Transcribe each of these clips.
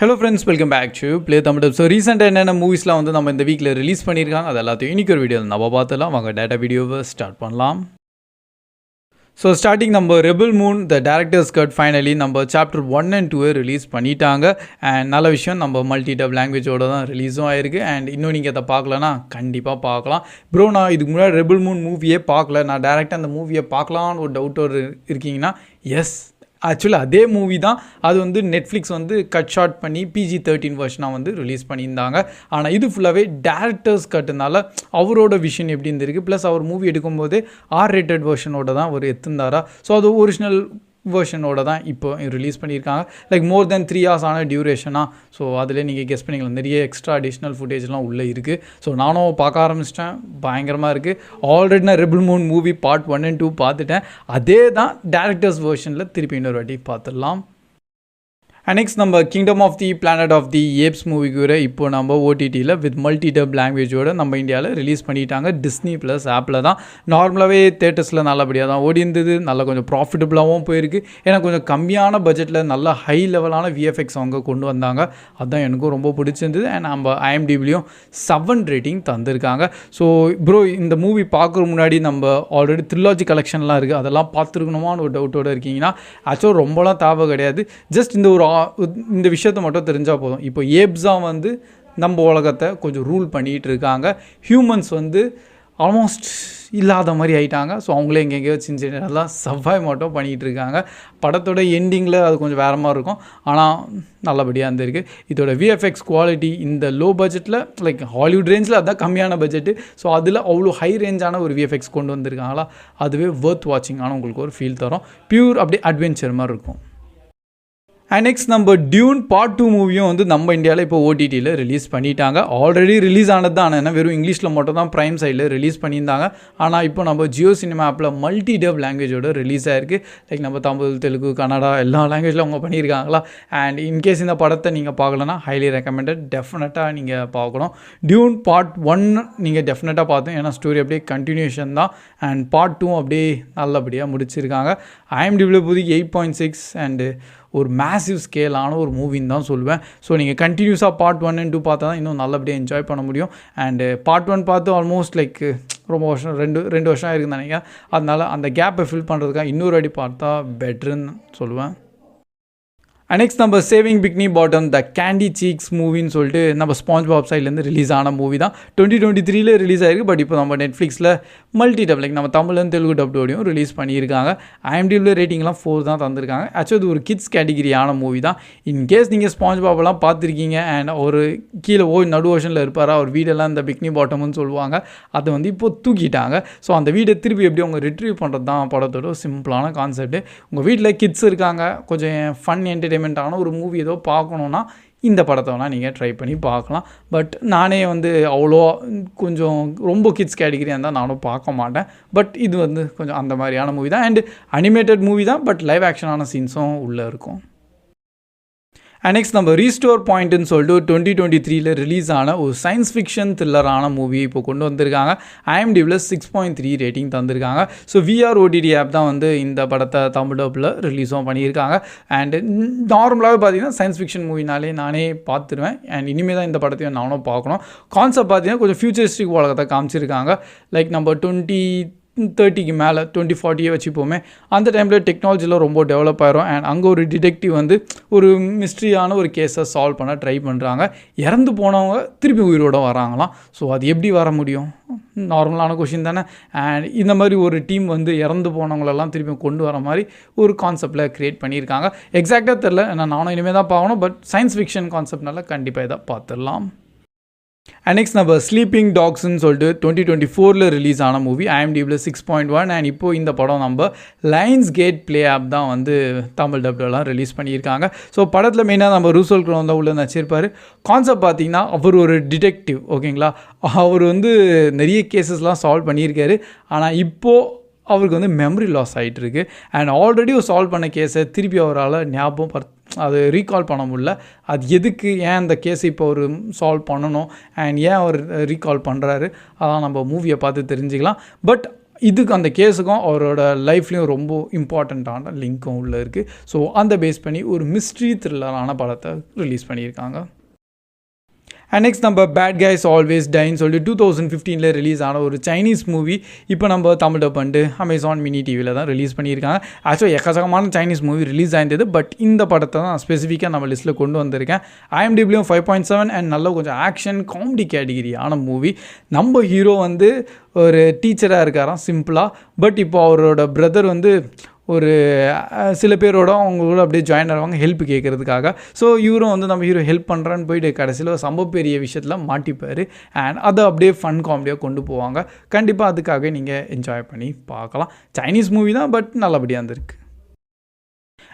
Hello friends, welcome back to play Tamil. So ரீசெண்டாக என்னென்ன மூவிஸ்லாம் வந்து நம்ம இந்த வீக்கில் ரிலீஸ் பண்ணியிருக்காங்க அது எல்லாத்தையும் இன்றைக்கி ஒரு வீடியோ நம்ம பார்த்துலாம். வாங்க டேட்டா வீடியோவை ஸ்டார்ட் பண்ணலாம். ஸோ ஸ்டார்டிங் நம்ம ரெபல் மூன் த டேரக்டர்ஸ் கட் ஃபைனலி நம்ம சாப்டர் 1 and 2 ரிலீஸ் பண்ணிட்டாங்க. அண்ட் நல்ல விஷயம், நம்ம மல்டி டப் லாங்குவேஜோட தான் ரிலீஸும் ஆயிருக்கு. அண்ட் இன்னும் நீங்கள் அதை பார்க்கலன்னா கண்டிப்பாக பார்க்கலாம். ப்ரோ, நான் இதுக்கு முன்னாடி ரெபல் மூன் மூவியே பார்க்கல, நான் டேரெக்டாக அந்த மூவியை பார்க்கலான்னு ஒரு டவுட்டோடு இருக்கீங்கன்னா, எஸ், ஆக்சுவலி அதே மூவி தான். அது வந்து நெட்ஃப்ளிக்ஸ் வந்து கட் ஷார்ட் பண்ணி PG-13 வெர்ஷனாக வந்து ரிலீஸ் பண்ணியிருந்தாங்க. ஆனால் இது ஃபுல்லாகவே டேரக்டர்ஸ் கட்டுனால அவரோட விஷன் எப்படி இருந்திருக்கு, ப்ளஸ் அவர் மூவி எடுக்கும்போது R-rated வெர்ஷனோட தான் அவர் எடுத்திருந்தாரா. ஸோ அது ஒரிஜினல் வெர்ஷனோட தான் இப்போ ரிலீஸ் பண்ணியிருக்காங்க. லைக் மோர் தென் 3 hours ஆன டியூரேஷனாக. ஸோ அதில் நீங்கள் கெஸ் பண்ணிக்கலாம், நிறைய எக்ஸ்ட்ரா அடிஷ்னல் ஃபுட்டேஜ்லாம் உள்ளே இருக்குது. ஸோ நானும் பார்க்க ஆரம்பிச்சிட்டேன், பயங்கரமாக இருக்குது. ஆல்ரெடி நான் rebel Moon movie part 1 and 2 பார்த்துட்டேன். அதே தான் டேரக்டர்ஸ் வெர்ஷனில் திருப்பி இன்னொரு வாட்டி பார்த்துடலாம். நெக்ஸ்ட் நம்ம kingdom of the planet of the apes movie கூட இப்போ நம்ம OTTயில் வித் மல்டி டப் லாங்குவேஜோடு நம்ம இந்தியாவில் ரிலீஸ் பண்ணிட்டாங்க. Disney+ ஆப்பில் தான். நார்மலாகவே தேட்டர்ஸில் நல்லபடியாக தான் ஓடி இருந்தது, நல்லா கொஞ்சம் ப்ராஃபிட்டபுளாகவும் போயிருக்கு. ஏன்னா கொஞ்சம் கம்மியான பட்ஜெட்டில் நல்ல ஹை லெவலான VFX அவங்க கொண்டு வந்தாங்க. அதுதான் எனக்கும் ரொம்ப பிடிச்சிருந்தது. அண்ட் நம்ம IMDbலையும் 7 ரேட்டிங் தந்திருக்காங்க. ஸோ ப்ரோ, இந்த மூவி பார்க்குற முன்னாடி நம்ம ஆல்ரெடி த்ரிலாஜி கலெக்ஷன்லாம் இருக்குது, அதெல்லாம் பார்த்துருக்கணுமான்னு ஒரு டவுட்டோடு இருக்கீங்கன்னா, ஆக்சுவலாக ரொம்பலாம் தேவை கிடையாது. ஜஸ்ட் இந்த விஷயத்தை மட்டும் தெரிஞ்சால் போதும். இப்போ ஏப்ஸா வந்து நம்ம உலகத்தை கொஞ்சம் ரூல் பண்ணிகிட்டு இருக்காங்க. ஹியூமன்ஸ் வந்து ஆல்மோஸ்ட் இல்லாத மாதிரி ஆகிட்டாங்க. ஸோ அவங்களே எங்கெங்கேயோ சின்ன சர்வைவ் மட்டும் பண்ணிகிட்டு இருக்காங்க. படத்தோட எண்டிங்கில் அது கொஞ்சம் வேறு மாதிரி இருக்கும், ஆனால் நல்லபடியாக இருந்திருக்கு. இதோட VFX குவாலிட்டி இந்த லோ பட்ஜெட்டில், லைக் ஹாலிவுட் ரேஞ்சில் அதுதான் கம்மியான பட்ஜெட்டு. ஸோ அதில் அவ்வளோ ஹை ரேஞ்சான ஒரு VFX கொண்டு வந்திருக்காங்களா, அதுவே ஒர்த் வாட்சிங்கான உங்களுக்கு ஒரு ஃபீல் தரும். பியூர் அப்படியே அட்வென்ச்சர் மாதிரி இருக்கும். அண்ட் நெக்ஸ்ட் நம்ம டியூன் பார்ட் 2 மூவியும் வந்து நம்ம இந்தியாவில் இப்போ OTTயில் ரிலீஸ் பண்ணிட்டாங்க. ஆல்ரெடி ரிலீஸ் ஆனது தான், ஆனால் வெறும் இங்கிலீஷில் மட்டும் தான் ப்ரைம் சைடில் ரிலீஸ் பண்ணியிருந்தாங்க. ஆனால் இப்போ நம்ம ஜியோ சினிமா ஆப்பில் மல்டி டப் லாங்குவேஜோட ரிலீஸ் ஆகிருக்கு. லைக் நம்ம தமிழ், தெலுங்கு, கன்னடா எல்லா லாங்குவேஜில் அவங்க பண்ணியிருக்காங்களா. அண்ட் இன்கேஸ் இந்த படத்தை நீங்கள் பார்க்கலன்னா ஹைலி ரெக்கமெண்டட், டெஃபினட்டாக நீங்கள் பார்க்கணும். டியூன் பார்ட் 1 நீங்கள் டெஃபினட்டாக பார்த்தோம், ஏன்னா ஸ்டோரி அப்படியே கண்டினியூஷன் தான். அண்ட் பார்ட் 2 அப்படியே நல்லபடியாக முடிச்சிருக்காங்க. IMDbல போது 8.6 அண்டு ஒரு மேசிவ் ஸ்கேலான ஒரு மூவின்னு தான் சொல்லுவேன். ஸோ நீங்கள் கண்டினியூஸாக பார்ட் 1 and 2 பார்த்தா தான் இன்னும் நல்லபடியாக என்ஜாய் பண்ண முடியும். அண்டு பார்ட் 1 பார்த்து ஆல்மோஸ்ட் லைக் ரொம்ப வருஷம், ரெண்டு வருஷம் இருக்குதுன்னு நினைக்கிறேன். அதனால் அந்த கேப்பை ஃபில் பண்ணுறதுக்காக இன்னொரு அடி பார்த்தா பெட்டருன்னு சொல்லுவேன். நெக்ஸ்ட் நம்ம சேவிங் பிக்னி பாட்டம் த கேண்டி சீக்ஸ் மூவின்னு சொல்லிட்டு நம்ம SpongeBob சைட்லேருந்து ரிலீஸ் ஆன மூவி தான். 2023 ரிலீஸ் ஆகிருக்கு. பட் இப்போ நம்ம நெட்ஃப்ளிக்ஸில் மல்டி டப், லைக் நம்ம தமிழ்லேருந்து தெலுங்கு டப்டோடையும் ரிலீஸ் பண்ணியிருக்காங்க. IMDbல ரேட்டிங்லாம் 4 தான் தந்திருக்காங்க. ஆக்சுவலி இது ஒரு கிட்ஸ் கேட்டகிரியான மூவி தான். இன்கேஸ் நீங்கள் SpongeBobலாம் பார்த்துருக்கீங்க அண்ட் ஒரு கீழே நடு ஓஷனில் இருப்பாரா, அவர் வீடெல்லாம் இந்த பிக்னி பாட்டம்னு சொல்லுவாங்க, அதை வந்து இப்போ தூக்கிட்டாங்க. ஸோ அந்த வீடை திருப்பி எப்படி அவங்க ரிட்ரீவ் பண்ணுறது தான் படத்தோட சிம்பிளான கான்செப்ட். உங்கள் வீட்டில் கிட்ஸ் இருக்காங்க, கொஞ்சம் ஃபன் என்டர்டெயின்மெண்ட்டான ஒரு மூவி ஏதோ பார்க்கணுன்னா இந்த படத்தை வேணால் நீங்கள் ட்ரை பண்ணி பார்க்கலாம். பட் நானே வந்து அவ்வளோ கொஞ்சம் ரொம்ப கிட்ஸ் கேட்டகிரியாக இருந்தால் நானும் பார்க்க மாட்டேன். பட் இது வந்து கொஞ்சம் அந்த மாதிரியான மூவி தான். அண்ட் அனிமேட்டட் மூவி தான், பட் லைவ் ஆக்ஷனான சீன்ஸும் உள்ளே இருக்கும். நெக்ஸ்ட் நம்ம ரீஸ்டோர் பாயிண்ட்டுன்னு சொல்லிட்டு 2023 ரிலீஸ் ஆன ஒரு சயின்ஸ் ஃபிக்ஷன் த்ரில்லரான மூவி இப்போ கொண்டு வந்திருக்காங்க. IMDbல 6.3 ரேட்டிங் தந்திருக்காங்க. ஸோ VR OTT ஆப் தான் வந்து இந்த படத்தை தமிழ் டப்பில் ரிலீஸும் பண்ணியிருக்காங்க. அண்டு நார்மலாகவே பார்த்தீங்கன்னா சயின்ஸ் ஃபிக்ஷன் மூவினாலே நானே பார்த்துருவேன். அண்ட் இனிமேல் தான் இந்த படத்தையும் நானும் பார்க்கணும். கான்செப்ட் பார்த்தீங்கன்னா கொஞ்சம் ஃபியூச்சரிஸ்டிக் உலகத்தை காமிச்சிருக்காங்க. லைக் நம்ம 2030 மேலே 2040 வச்சுப்போமே, அந்த டைமில் டெக்னாலஜிலாம் ரொம்ப டெவலப் ஆயிரும். அண்ட் அங்கே ஒரு டிடெக்டிவ் வந்து ஒரு மிஸ்ட்ரியான ஒரு கேஸை சால்வ் பண்ண ட்ரை பண்ணுறாங்க. இறந்து போனவங்க திருப்பி உயிரோடு வராங்களாம். ஸோ அது எப்படி வர முடியும், நார்மலான கொஷின் தானே. அண்ட் இந்த மாதிரி ஒரு டீம் வந்து இறந்து போனவங்களெல்லாம் திருப்பி கொண்டு வர மாதிரி ஒரு கான்செப்டில் க்ரியேட் பண்ணியிருக்காங்க. எக்ஸாக்டாக தெரில, நானும் இனிமேல் தான் பார்க்கணும். பட் சயின்ஸ் ஃபிக்ஷன் கான்செப்ட்னால கண்டிப்பாக இதை பார்த்துடலாம். நெக்ஸ்ட் நம்ம ஸ்லீப்பிங் டாக்ஸ்ன்னு சொல்லிட்டு 2024 ரிலீஸ் ஆன மூவி. IMDbல 6.1. அண்ட் இப்போது இந்த படம் நம்ம லைன்ஸ் கேட் ப்ளே ஆப் தான் வந்து தமிழ் டப்லாம் ரிலீஸ் பண்ணியிருக்காங்க. ஸோ படத்தில் மெயினாக நம்ம ரூசல் க்ரோ தான் உள்ள நடிச்சிருப்பார். கான்செப்ட் பார்த்தீங்கன்னா அவர் ஒரு டிடெக்டிவ், ஓகேங்களா. அவர் வந்து நிறைய கேசஸ்லாம் சால்வ் பண்ணியிருக்காரு. ஆனால் இப்போது அவருக்கு வந்து மெமரி லாஸ் ஆகிட்டு இருக்கு. அண்ட் ஆல்ரெடி ஒரு சால்வ் பண்ண கேஸை திருப்பி அவரால் ஞாபகம் அது ரீகால் பண்ண முடியல. அது எதுக்கு, ஏன் அந்த கேஸை இப்போ அவர் சால்வ் பண்ணணும் அண்ட் ஏன் அவர் ரீகால் பண்ணுறாரு, அதான் நம்ம மூவியை பார்த்து தெரிஞ்சுக்கலாம். பட் இதுக்கு அந்த கேஸுக்கும் அவரோட லைஃப்லேயும் ரொம்ப இம்பார்ட்டண்ட்டான லிங்க்கும் உள்ளே இருக்குது. ஸோ அந்த பேஸ் பண்ணி ஒரு மிஸ்ட்ரி த்ரில்லரான படத்தை ரிலீஸ் பண்ணியிருக்காங்க. அண்ட் நெக்ஸ்ட் நம்ம பேட் கைஸ் ஆல்வேஸ் டைன்னு சொல்லிட்டு 2015 ரிலீஸ் ஆன ஒரு சைனீஸ் மூவி இப்போ நம்ம தமிழ் டப் பண்ணிட்டு அமேசான் மினி டிவியில் தான் ரிலீஸ் பண்ணியிருக்காங்க. ஆக்சுவலாக எக்கச்சக்கமான சைனீஸ் மூவி ரிலீஸ் ஆயிருந்தது, பட் இந்த படத்தை தான் ஸ்பெசிஃபிக்காக நம்ம லிஸ்ட்டில் கொண்டு வந்திருக்கேன். IMDbலையும் 5.7 அண்ட் நல்ல கொஞ்சம் ஆக்ஷன் காமெடி கேட்டகிரியான மூவி. நம்ம ஹீரோ வந்து ஒரு டீச்சராக இருக்காராம் சிம்பிளாக, பட் இப்போ அவரோட பிரதர் வந்து ஒரு சில பேரோட அவங்களோட அப்படியே ஜாயின் ஆவாங்க ஹெல்ப் கேட்குறதுக்காக. ஸோ இவரும் வந்து நம்ம ஹீரோ ஹெல்ப் பண்ணுறான்னு போயிட்டு கடைசியில் ரொம்ப பெரிய விஷயத்தில் மாட்டிப்பார். அண்ட் அதை அப்படியே ஃபன் காமெடியாக கொண்டு போவாங்க. கண்டிப்பாக அதுக்காக நீங்கள் என்ஜாய் பண்ணி பார்க்கலாம். சைனீஸ் மூவி தான், பட் நல்லபடியாக இருந்திருக்கு.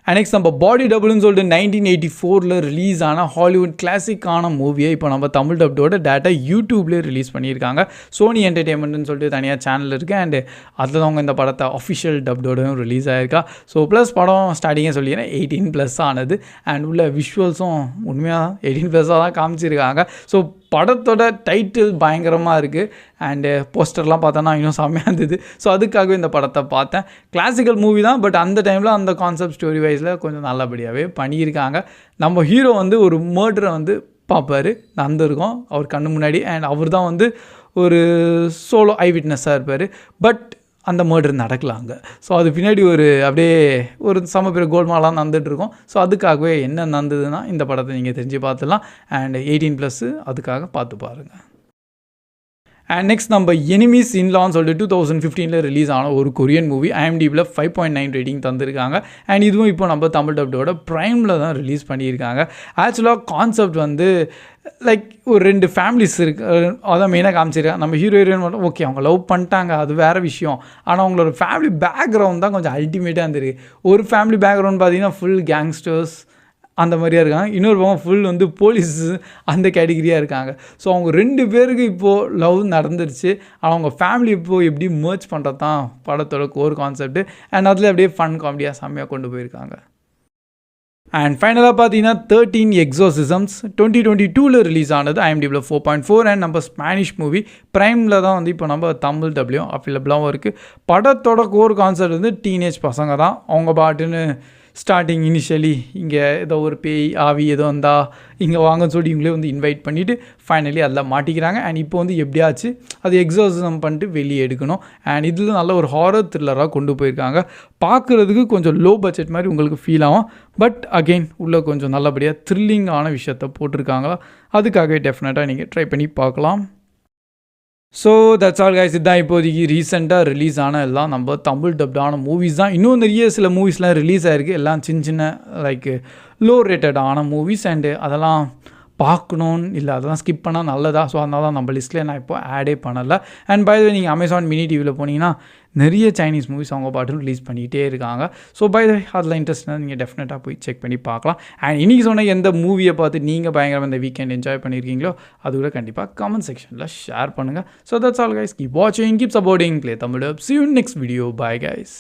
அண்ட் நெக்ஸ்ட் நம்ம பாடி டபுள்னு சொல்லிட்டு 1984 ரிலீஸ் ஆன ஹாலிவுட் கிளாசிக்கான மூவியை இப்போ நம்ம தமிழ் டப்டோட டேட்டா யூடியூப்லேயே ரிலீஸ் பண்ணியிருக்காங்க. சோனி என்டர்டெயின்மெண்ட்னு சொல்லிட்டு தனியாக சேனல் இருக்குது. அண்டு அதில் தான் அவங்க இந்த படத்தை அஃபிஷியல் டப்டோடையும் ரிலீஸ் ஆகிருக்கா. ஸோ ப்ளஸ் படம் ஸ்டார்டிங்கே சொல்லிக்கிறேன் 18+ ஆனது. அண்ட் உள்ள விஷுவல்ஸும் உண்மையாக 18+ தான் காமிச்சிருக்காங்க. ஸோ படத்தோட டைட்டில் பயங்கரமாக இருக்குது. அண்டு போஸ்டர்லாம் பார்த்தோன்னா இன்னும் செம்மையாக இருந்தது. ஸோ அதுக்காகவே இந்த படத்தை பார்த்தேன். கிளாசிக்கல் மூவி தான், பட் அந்த டைமில் அந்த கான்செப்ட் ஸ்டோரி வைஸில் கொஞ்சம் நல்லபடியாகவே பண்ணியிருக்காங்க. நம்ம ஹீரோ வந்து ஒரு மர்டரை வந்து பார்ப்பார், நடந்திருக்கோம் அவர் கண்ணு முன்னாடி. அண்ட் அவர் தான் வந்து ஒரு சோலோ ஐ விட்னஸாக இருப்பார். பட் அந்த மர்டர் நடக்கலாங்க. ஸோ அது பின்னாடி ஒரு அப்படியே ஒரு சம பேர் கோல்மாலாம் நடந்துகிட்ருக்கோம். ஸோ அதுக்காகவே என்ன நடந்ததுன்னா இந்த படத்தை நீங்கள் தெரிஞ்சு பார்த்துடலாம். அண்ட் 18+ அதுக்காக பார்த்து பாருங்கள். அண்ட் நெக்ஸ்ட் நம்ம எனிமீஸ் இன்லான்னு சொல்லிட்டு 2015 ரிலீஸ் ஆன ஒரு கொரியன் மூவி. IMDbல 5.9 ரேட்டிங் தந்திருக்காங்க. அண்ட் இதுவும் இப்போ நம்ம தமிழ் டப்டோட ப்ரைமில் தான் ரிலீஸ் பண்ணியிருக்காங்க. ஆக்சுவலாக கான்செப்ட் வந்து லைக் ஒரு 2 ஃபேமிலிஸ் இருக்குது, அதான் மெயினாக காமிச்சிருக்காங்க. நம்ம ஹீரோ ஹீரோயின் மட்டும் ஓகே அவங்க லவ் பண்ணிட்டாங்க, அது வேறு விஷயம். ஆனால் அவங்களோட ஃபேமிலி பேக்ரவுண்ட் தான் கொஞ்சம் அல்டிமேட்டாக இருந்திருக்கு. ஒரு ஃபேமிலி பேக்ரவுண்ட் பார்த்தீங்கன்னா ஃபுல் கேங்ஸ்டர்ஸ் அந்த மாதிரியாக இருக்காங்க. இன்னொரு பக்கம் ஃபுல் வந்து போலீஸ் அந்த கேட்டகிரியாக இருக்காங்க. ஸோ அவங்க 2 பேருக்கு இப்போது லவ் நடந்துருச்சு. ஆனால் அவங்க ஃபேமிலி இப்போது எப்படி மர்ஜ் பண்ணுறது தான் படத்தோட கோர் கான்செப்ட். அண்ட் அதில் அப்படியே ஃபன் காமெடியாக செம்மையாக கொண்டு போயிருக்காங்க. அண்ட் ஃபைனலாக பார்த்தீங்கன்னா 13 எக்ஸோசிசம்ஸ் 2022 ரிலீஸ் ஆனது. IMDbல 4.4 அண்ட் நம்ம ஸ்பானிஷ் மூவி ப்ரைமில் தான் வந்து இப்போ நம்ம தமிழ் டப்லையும் அவைலபிளாகவும் இருக்குது. படத்தோட கோர் கான்செப்ட் வந்து டீனேஜ் பசங்க தான். அவங்க பாட்டுன்னு ஸ்டார்டிங் இனிஷியலி இங்கே ஏதோ ஒரு பேய் ஆவி ஏதோ இருந்தால் இங்கே வாங்கன்னு சொல்லி இவங்களே வந்து இன்வைட் பண்ணிவிட்டு ஃபைனலி அதில் மாட்டிக்கிறாங்க. அண்ட் இப்போ வந்து எப்படியாச்சு அது எக்ஸாசிசம் பண்ணிட்டு வெளியே எடுக்கணும். அண்ட் இதில் நல்ல ஒரு ஹாரர் த்ரில்லராக கொண்டு போயிருக்காங்க. பார்க்குறதுக்கு கொஞ்சம் லோ பட்ஜெட் மாதிரி உங்களுக்கு ஃபீல் ஆகும். பட் அகெயின் உள்ளே கொஞ்சம் நல்லபடியாக த்ரில்லிங்கான விஷயத்த போட்டிருக்காங்களா, அதுக்காகவே டெஃபினட்டாக நீங்கள் ட்ரை பண்ணி பார்க்கலாம். So that's all guys. இதுதான் இப்போதைக்கு ரீசெண்டாக ரிலீஸ் ஆன எல்லாம் நம்ம தமிழ் டப்டான மூவிஸ் தான். இன்னும் நிறைய சில மூவிஸ்லாம் ரிலீஸ் ஆகிருக்கு. எல்லாம் சின்ன சின்ன லைக் லோ ரேட்டடான மூவிஸ். அண்டு அதெல்லாம் பார்க்கணுன்னு இல்லை, அதெல்லாம் ஸ்கிப் பண்ணால் நல்லதா. ஸோ அதனால தான் நம்ம லிஸ்ட்டில் நான் இப்போ ஆடே பண்ணலை. அண்ட் பை த வே நீங்கள் அமேசான் மினி டிவியில் போனீங்கன்னா நிறைய சைனீஸ் மூவிஸ் அவங்க பாட்டு ரிலீஸ் பண்ணிகிட்டே இருக்காங்க. ஸோ பை த வே அதில் இன்ட்ரெஸ்ட்னா நீங்கள் டெஃபினட்டாக போய் செக் பண்ணி பார்க்கலாம். அண்ட் இன்றைக்கி சொன்ன எந்த மூவியை பார்த்து நீங்கள் பயங்கரமாக இந்த வீக்கெண்ட் என்ஜாய் பண்ணியிருக்கீங்களோ அது கூட கண்டிப்பாக கமெண்ட் செக்ஷனில் ஷேர் பண்ணுங்கள். So that's all guys. Keep வாட்சிங், keep supporting play Tamil. See you in next video. Bye guys.